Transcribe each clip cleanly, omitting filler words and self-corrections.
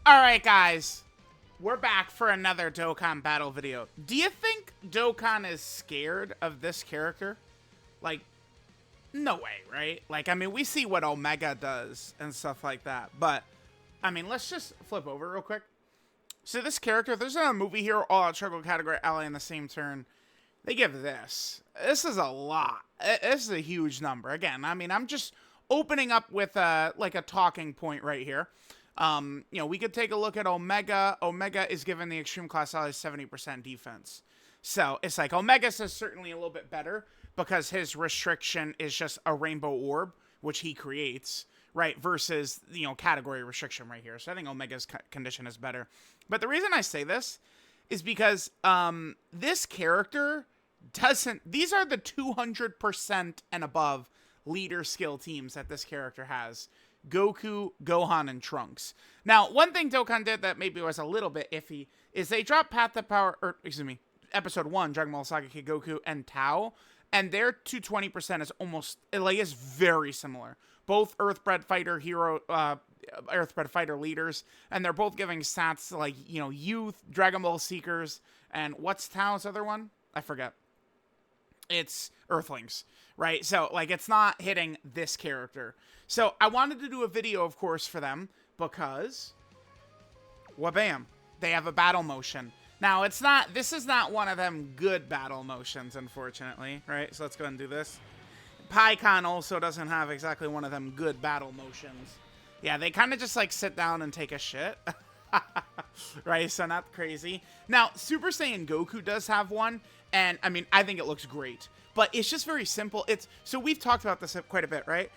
Alright guys, we're back for another Dokkan battle video. Do you think Dokkan is scared of this character? Like, no way, right? Like, I mean, we see what Omega does and stuff like that, but, I mean, let's just flip over real quick. So this character, there's a movie here, All Out Struggle Category Ally in the same turn. They give this. This is a lot. This is a huge number. Again, I mean, I'm just opening up with like a talking point right here. You know, we could take a look at Omega. Omega is given the Extreme Class Ally 70% defense. So it's like Omega's is certainly a little bit better because his restriction is just a rainbow orb, which he creates, right? Versus, you know, category restriction right here. So I think Omega's condition is better. But the reason I say this is because this character doesn't... These are the 200% and above leader skill teams that this character has. Goku, Gohan, and Trunks. Now, one thing Dokkan did that maybe was a little bit iffy is they dropped Path to Power, or excuse me, Episode 1, Dragon Ball Saga Kid Goku, and Tao, and their 220% is almost, like, is very similar. Both Earthbred Fighter hero, Earthbred Fighter leaders, and they're both giving stats like, you know, Youth, Dragon Ball Seekers, and what's Tao's other one? I forget. It's Earthlings, right? So, like, it's not hitting this character. So, I wanted to do a video, of course, for them, because, wabam, they have a battle motion. Now, it's not, this is not one of them good battle motions, unfortunately, right? So, let's go ahead and do this. PyCon also doesn't have exactly one of them good battle motions. Yeah, they kind of just, like, sit down and take a shit. Right, so not crazy. Now, Super Saiyan Goku does have one, and, I mean, I think it looks great. But it's just very simple. It's, so we've talked about this quite a bit, right?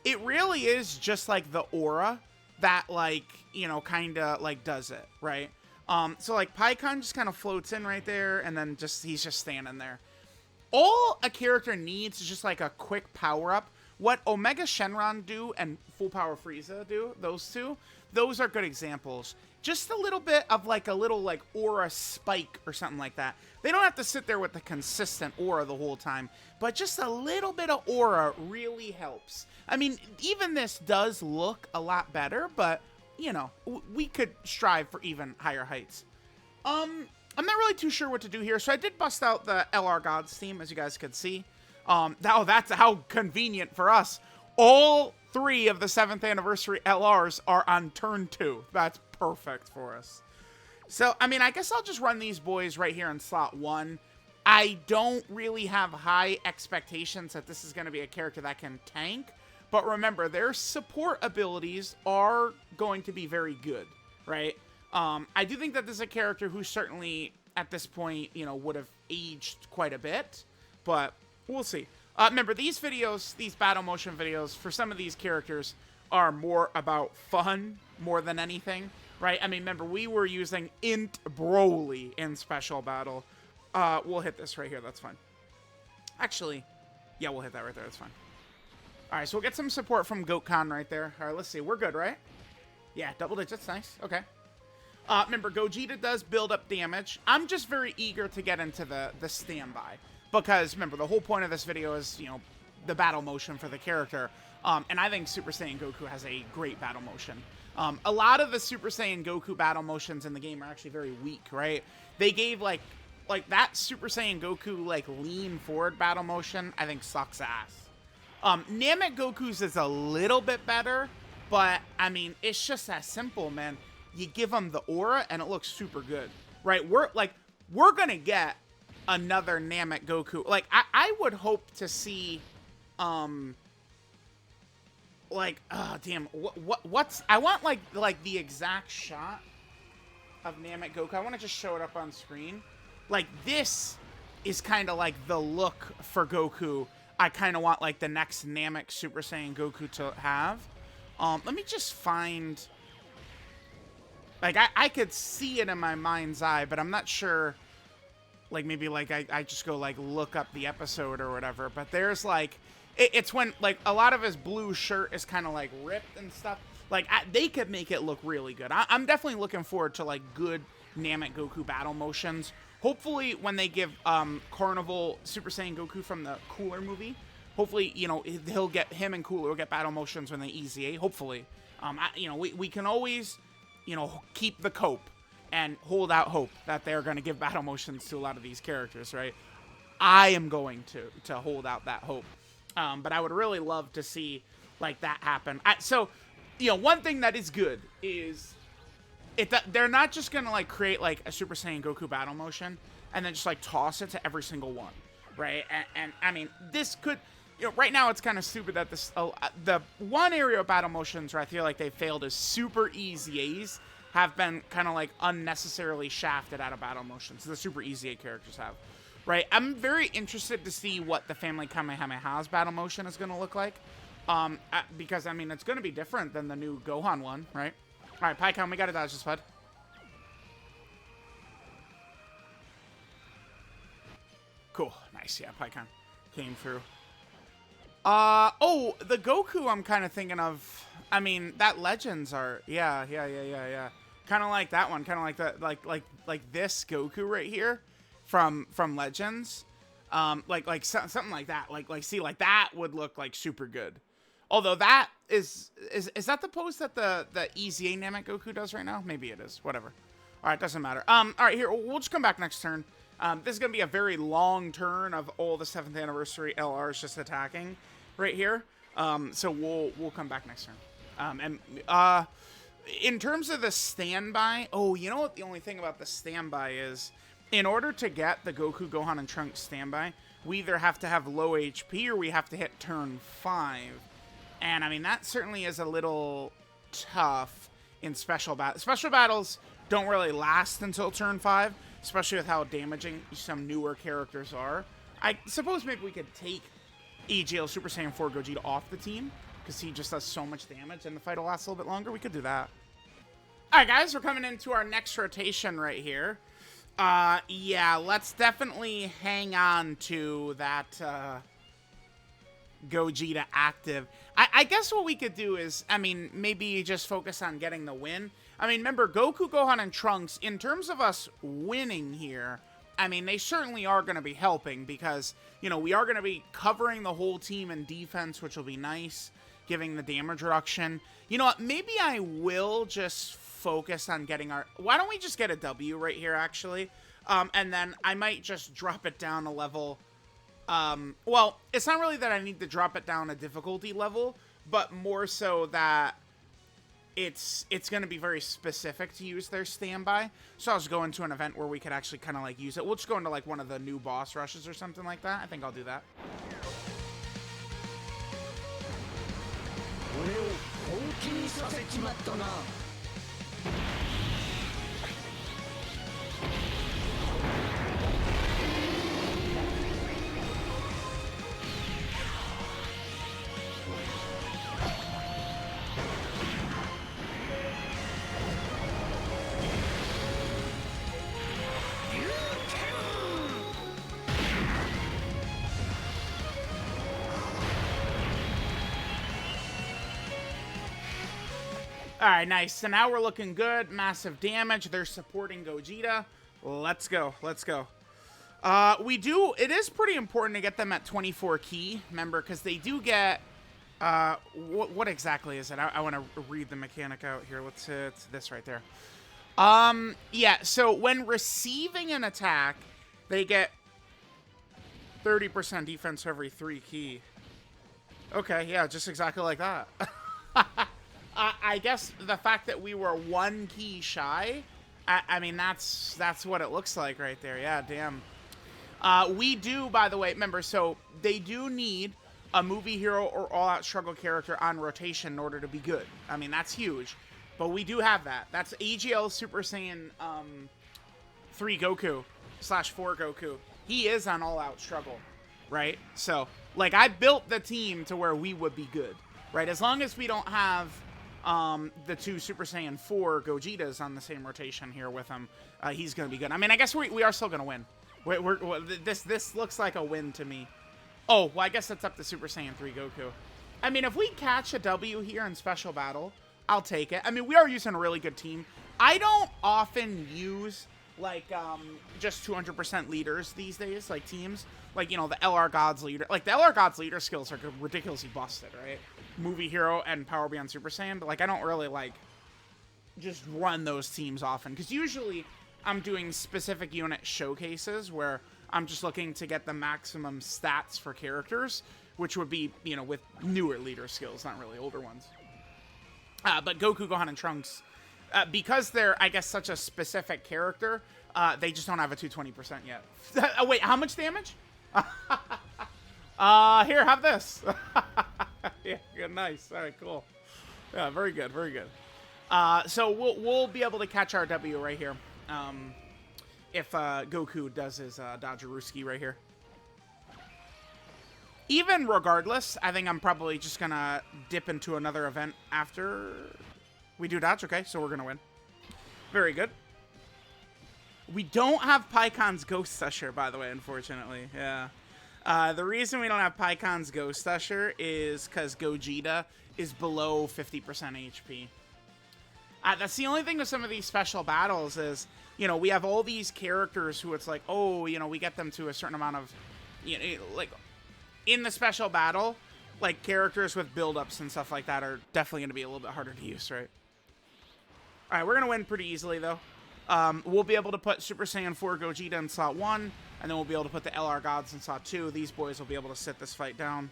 It really is just, like, the aura that, like, you know, kind of, like, does it, right? So, like, PyCon just kind of floats in right there, and then just, he's just standing there. All a character needs is just, like, a quick power-up. What Omega Shenron do and Full Power Frieza do, those two, those are good examples. Just a little bit of, like, a little, like, aura spike or something like that. They don't have to sit there with the consistent aura the whole time, but just a little bit of aura really helps. I mean, even this does look a lot better, but, you know, we could strive for even higher heights. I'm not really too sure what to do here, so I did bust out the LR Gods theme, as you guys could see. That's how convenient for us. All 3 of the 7th anniversary LRs are on turn 2. That's perfect for us. So, I mean, I guess I'll just run these boys right here in slot 1. I don't really have high expectations that this is going to be a character that can tank. But remember, their support abilities are going to be very good, right? I do think that this is a character who certainly, at this point, you know, would have aged quite a bit. But we'll see. Remember, these videos, these battle motion videos, for some of these characters are more about fun more than anything, right? I mean, remember, we were using Int Broly in Special Battle. We'll hit this right here. That's fine. Actually, yeah, we'll hit that right there. That's fine. All right, so we'll get some support from Dokkan right there. All right, let's see. We're good, right? Yeah, double digits. Nice. Okay. Remember, Gogeta does build up damage. I'm just very eager to get into the standby. Because, remember, the whole point of this video is, you know, the battle motion for the character. And I think Super Saiyan Goku has a great battle motion. A lot of the Super Saiyan Goku battle motions in the game are actually very weak, right? They gave, like that Super Saiyan Goku, like, lean forward battle motion, I think sucks ass. Namek Goku's is a little bit better, but, I mean, it's just that simple, man. You give him the aura, and it looks super good, right? We're gonna get another Namek Goku. Like, I would hope to see, like, oh, damn, what's, I want, like, the exact shot of Namek Goku. I want to just show it up on screen. Like, this is kind of like the look for Goku I kind of want, like, the next Namek Super Saiyan Goku to have. Let me just find, like, I could see it in my mind's eye, but I'm not sure. Like, maybe, like, I just go, like, look up the episode or whatever. But there's, like, it's when, like, a lot of his blue shirt is kind of, like, ripped and stuff. Like, they could make it look really good. I'm definitely looking forward to, like, good Namek Goku battle motions. Hopefully, when they give Carnival Super Saiyan Goku from the Cooler movie, hopefully, you know, him and Cooler will get battle motions when they EZA. Hopefully. You know, we can always... you know, keep the cope and hold out hope that they're going to give battle motions to a lot of these characters, right? I am going to hold out that hope. But I would really love to see, like, that happen. So, you know, one thing that is good is they're not just going to, like, create, like, a Super Saiyan Goku battle motion and then just, like, toss it to every single one, right? And I mean, this could... You know, right now it's kind of stupid that this... the one area of battle motions where I feel like they failed is super easy A's have been kind of, like, unnecessarily shafted out of battle motions. The super easy A characters have. Right, I'm very interested to see what the Family Kamehameha's battle motion is going to look like. Because, I mean, it's going to be different than the new Gohan one, right? All right, Pycon, we got to dodge this, bud. Cool, nice, yeah, Pycon came through. Oh, the Goku I'm kind of thinking of, I mean, that Legends art, yeah. Kind of like that one, kind of like that, like this Goku right here. From Legends, like something like that, like see, like that would look like super good. Although that is that the pose that the EZA Namek Goku does right now? Maybe it is. Whatever. All right, doesn't matter. All right, here we'll just come back next turn. This is gonna be a very long turn of all the 7th anniversary LRs just attacking right here. So we'll come back next turn. In terms of the standby, oh, you know what? The only thing about the standby is, in order to get the Goku, Gohan, and Trunks standby, we either have to have low HP or we have to hit turn 5. And, I mean, that certainly is a little tough in special battles. Special battles don't really last until turn 5, especially with how damaging some newer characters are. I suppose maybe we could take EGL Super Saiyan 4 Gogeta off the team, because he just does so much damage and the fight will last a little bit longer. We could do that. Alright, guys, we're coming into our next rotation right here. Yeah, let's definitely hang on to that, Gogeta active. I guess what we could do is, I mean, maybe just focus on getting the win. I mean, remember, Goku, Gohan, and Trunks, in terms of us winning here, I mean, they certainly are going to be helping because, you know, we are going to be covering the whole team in defense, which will be nice, giving the damage reduction. You know what, maybe I will just focus on getting our... Why don't we just get a W right here, actually? And then I might just drop it down a level. Well, it's not really that I need to drop it down a difficulty level, but more so that it's going to be very specific to use their standby. So I'll just go into an event where we could actually kind of like use it. We'll just go into like one of the new boss rushes or something like that. I think I'll do that. Alright, nice. So now we're looking good. Massive damage. They're supporting Gogeta. Let's go. Let's go. It is pretty important to get them at 24 key, remember, because they do get, what exactly is it? I want to read the mechanic out here. Let's hit this right there. Yeah, so when receiving an attack, they get 30% defense for every 3 key. Okay, yeah, just exactly like that. I guess the fact that we were 1 key shy, I mean, that's what it looks like right there. Yeah, damn. We do, by the way, remember, so they do need a movie hero or all-out struggle character on rotation in order to be good. I mean, that's huge. But we do have that. That's AGL Super Saiyan 3 Goku / 4 Goku. He is on all-out struggle, right? So, like, I built the team to where we would be good, right? As long as we don't have the 2 Super Saiyan 4 Gogetas on the same rotation here with him, he's going to be good. I mean, I guess we are still going to win. This looks like a win to me. Oh, well, I guess that's up to Super Saiyan 3 Goku. I mean, if we catch a W here in Special Battle, I'll take it. I mean, we are using a really good team. I don't often use, like, just 200% leaders these days, like, teams. Like, you know, the LR Gods leader. Like, the LR Gods leader skills are ridiculously busted, right? Movie hero and Power Beyond Super Saiyan. But, like, I don't really, like, just run those teams often. Because usually I'm doing specific unit showcases where I'm just looking to get the maximum stats for characters, which would be, you know, with newer leader skills, not really older ones. But Goku, Gohan, and Trunks, because they're, I guess, such a specific character, they just don't have a 220% yet. Oh, wait, how much damage? Here, have this. Yeah, good, nice. All right, cool. Yeah, very good, very good. So we'll be able to catch our W right here. If Goku does his Dodgeruski right here. Even regardless, I think I'm probably just gonna dip into another event after we do dodge. Okay, so we're gonna win. Very good. We don't have Paikon's Ghost Usher, by the way, unfortunately. Yeah. The reason we don't have Paikon's Ghost Usher is because Gogeta is below 50% HP. That's the only thing with some of these special battles is, you know, we have all these characters who it's like, oh, you know, we get them to a certain amount of, you know, like, in the special battle, like, characters with build-ups and stuff like that are definitely going to be a little bit harder to use, right? All right, we're going to win pretty easily, though. We'll be able to put Super Saiyan 4 Gogeta in slot 1, and then we'll be able to put the LR Gods in slot 2. These boys will be able to sit this fight down.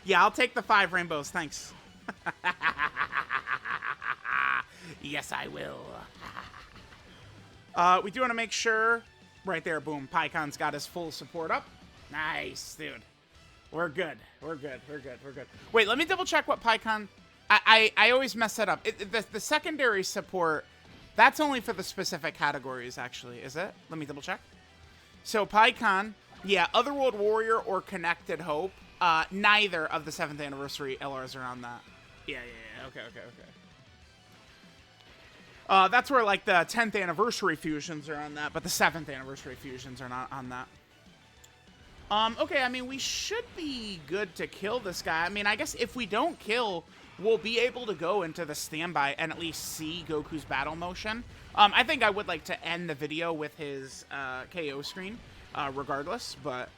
Yeah, I'll take the 5 rainbows, thanks. Yes, I will. We do want to make sure... Right there, boom. Paikon's got his full support up. Nice, dude. We're good. We're good. We're good. We're good. Wait, let me double check what Paikon... I always mess that up. The secondary support, that's only for the specific categories, actually, is it? Let me double check. So, Paikon, yeah, Otherworld Warrior or Connected Hope. Neither of the 7th anniversary LRs are on that. Yeah. Okay. That's where, like, the 10th anniversary fusions are on that, but the 7th anniversary fusions are not on that. Okay, I mean, we should be good to kill this guy. I mean, I guess if we don't kill, we'll be able to go into the standby and at least see Goku's battle motion. I think I would like to end the video with his KO screen, regardless, but...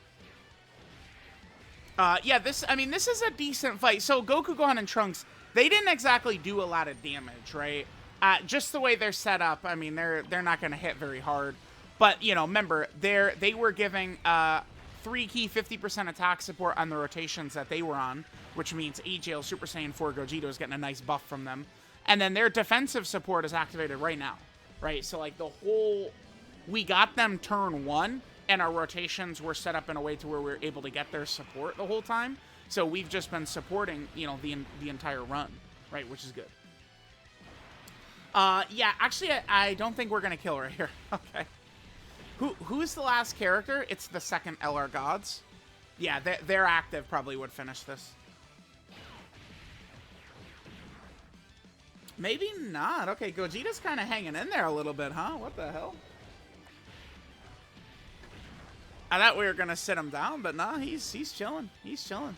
yeah, this is a decent fight. So, Goku, Gohan, and Trunks, they didn't exactly do a lot of damage, right? Just the way they're set up, I mean, they're not going to hit very hard. But, you know, remember, they were giving 3 key 50% attack support on the rotations that they were on, which means AJL Super Saiyan 4 Gogeta is getting a nice buff from them. And then their defensive support is activated right now, right? So, like, the whole... We got them turn 1, and our rotations were set up in a way to where we were able to get their support the whole time. So we've just been supporting, you know, the entire run, right? Which is good. Yeah, actually, I don't think we're going to kill right here. Okay. Who's the last character? It's the 2nd LR Gods. Yeah, their active probably would finish this. Maybe not. Okay, Gogeta's kind of hanging in there a little bit, huh? What the hell? I thought we were going to sit him down, but nah, he's chilling. He's chilling.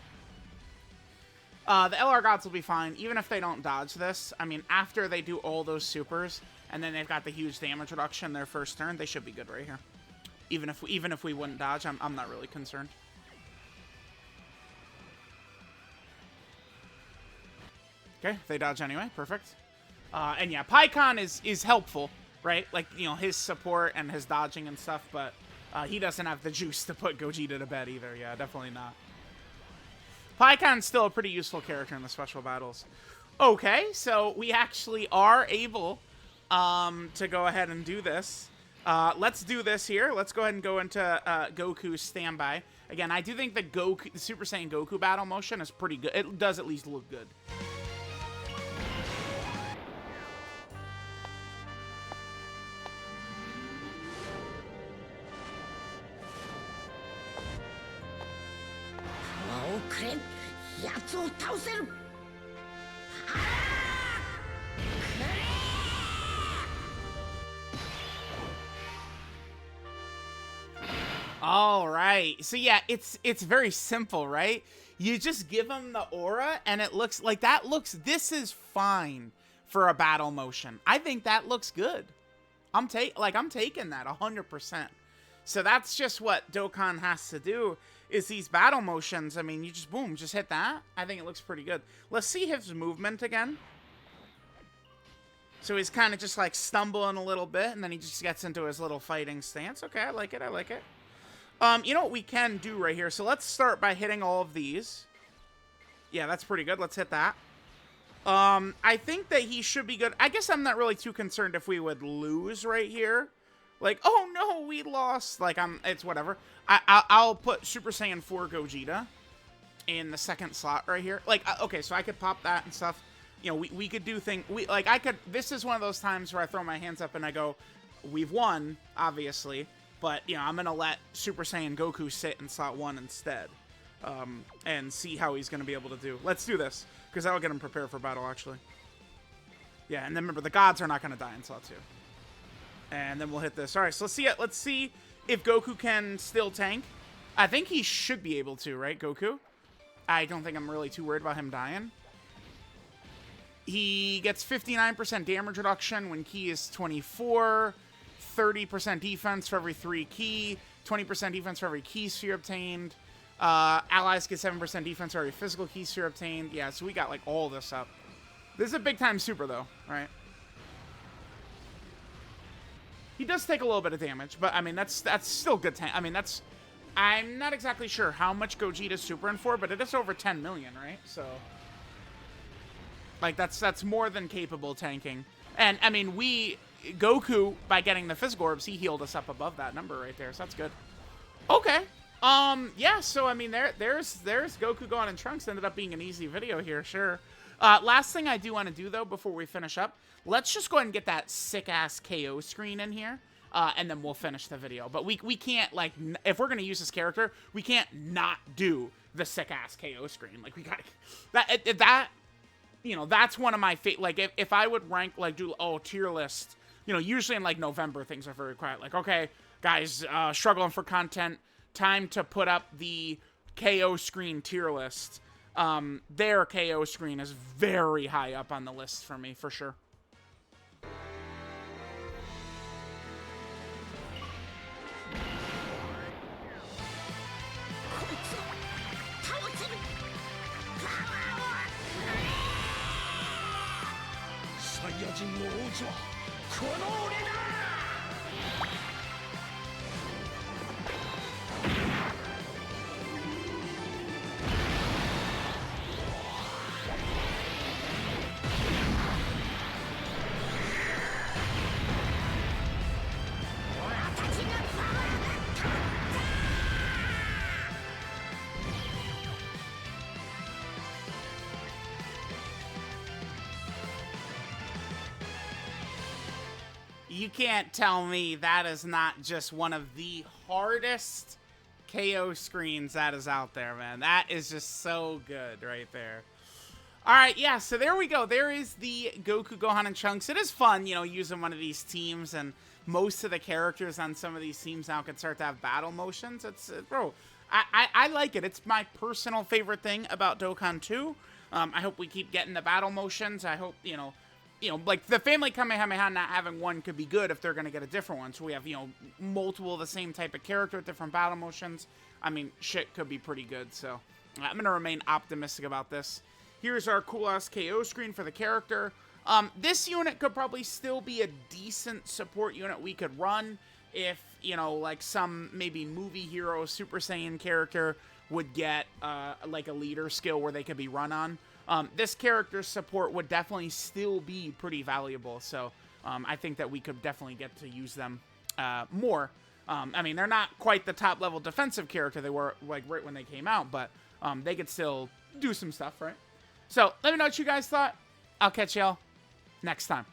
The LR Gods will be fine, even if they don't dodge this. I mean, after they do all those supers, and then they've got the huge damage reduction their first turn, they should be good right here. Even if we wouldn't dodge, I'm not really concerned. Okay, they dodge anyway. Perfect. And yeah, Paikon is helpful, right? Like, you know, his support and his dodging and stuff, but he doesn't have the juice to put Gogeta to bed either. Yeah, definitely not. Paikon's still a pretty useful character in the special battles. Okay, so we actually are able to go ahead and do this. Let's do this here. Let's go ahead and go into Goku's standby. Again, I do think the Super Saiyan Goku battle motion is pretty good. It does at least look good. All right. So yeah, it's very simple, right? You just give them the aura and it looks like that this is fine for a battle motion. I think that looks good. I'm taking that 100%. So that's just what Dokkan has to do is these battle motions. I mean, you just boom, just hit that. I think it looks pretty good. Let's see his movement again. So he's kind of just like stumbling a little bit, and then he just gets into his little fighting stance. Okay, I like it. I like it. You know what we can do right here? So let's start by hitting all of these. Yeah, that's pretty good. Let's hit that. I think that he should be good. I guess I'm not really too concerned if we would lose right here. Like, oh no, we lost. Like, it's whatever. I'll put Super Saiyan 4 Gogeta in the second slot right here. Like, okay, so I could pop that and stuff. You know, we could do things. This is one of those times where I throw my hands up and I go, we've won, obviously. But, you know, I'm going to let Super Saiyan Goku sit in slot 1 instead. And see how he's going to be able to do. Let's do this, because that'll get him prepared for battle, actually. Yeah, and then remember, the gods are not going to die in slot 2. And then we'll hit this. All right, so let's see it. Let's see if Goku can still tank. I think he should be able to, right, Goku? I don't think I'm really too worried about him dying. He gets 59% damage reduction when ki is 24, 30% defense for every 3 ki, 20% defense for every ki sphere obtained. Allies get 7% defense for every physical ki sphere obtained. Yeah, so we got like all this up. This is a big time super though, right? He does take a little bit of damage, but I mean that's still good tank. I mean I'm not exactly sure how much Gogeta's super in for, but it is over 10 million, right? So like that's more than capable tanking. And I mean Goku, by getting the physical orbs, he healed us up above that number right there, so that's good. Okay. Yeah, so I mean there's Goku, Gohan, and Trunks. Ended up being an easy video here, sure. Last thing I do want to do though before we finish up, let's just go ahead and get that sick ass KO screen in here. And then we'll finish the video. But we can't, like, if we're gonna use this character, we can't not do the sick ass KO screen. Like, we gotta that you know, that's one of my like if I would rank, like, do tier list, you know, usually in like November things are very quiet. Like, okay, guys, struggling for content, time to put up the KO screen tier list. Their KO screen is very high up on the list for me, for sure. You can't tell me that is not just one of the hardest KO screens that is out there, man. That is just so good right there. All right, yeah, so there we go. There is the Goku, Gohan, and Trunks. It is fun, you know, using one of these teams, and most of the characters on some of these teams now can start to have battle motions. Bro, I like it. It's my personal favorite thing about Dokkan 2. I hope we keep getting the battle motions. I hope, you know, like the Family Kamehameha not having one could be good if they're going to get a different one. So we have, you know, multiple of the same type of character with different battle motions. I mean, shit could be pretty good. So I'm going to remain optimistic about this. Here's our cool-ass KO screen for the character. This unit could probably still be a decent support unit we could run if, you know, like some maybe movie hero Super Saiyan character would get like a leader skill where they could be run on. This character's support would definitely still be pretty valuable, so I think that we could definitely get to use them more. I mean, they're not quite the top-level defensive character they were, like, right when they came out, but they could still do some stuff, right? So, let me know what you guys thought. I'll catch y'all next time.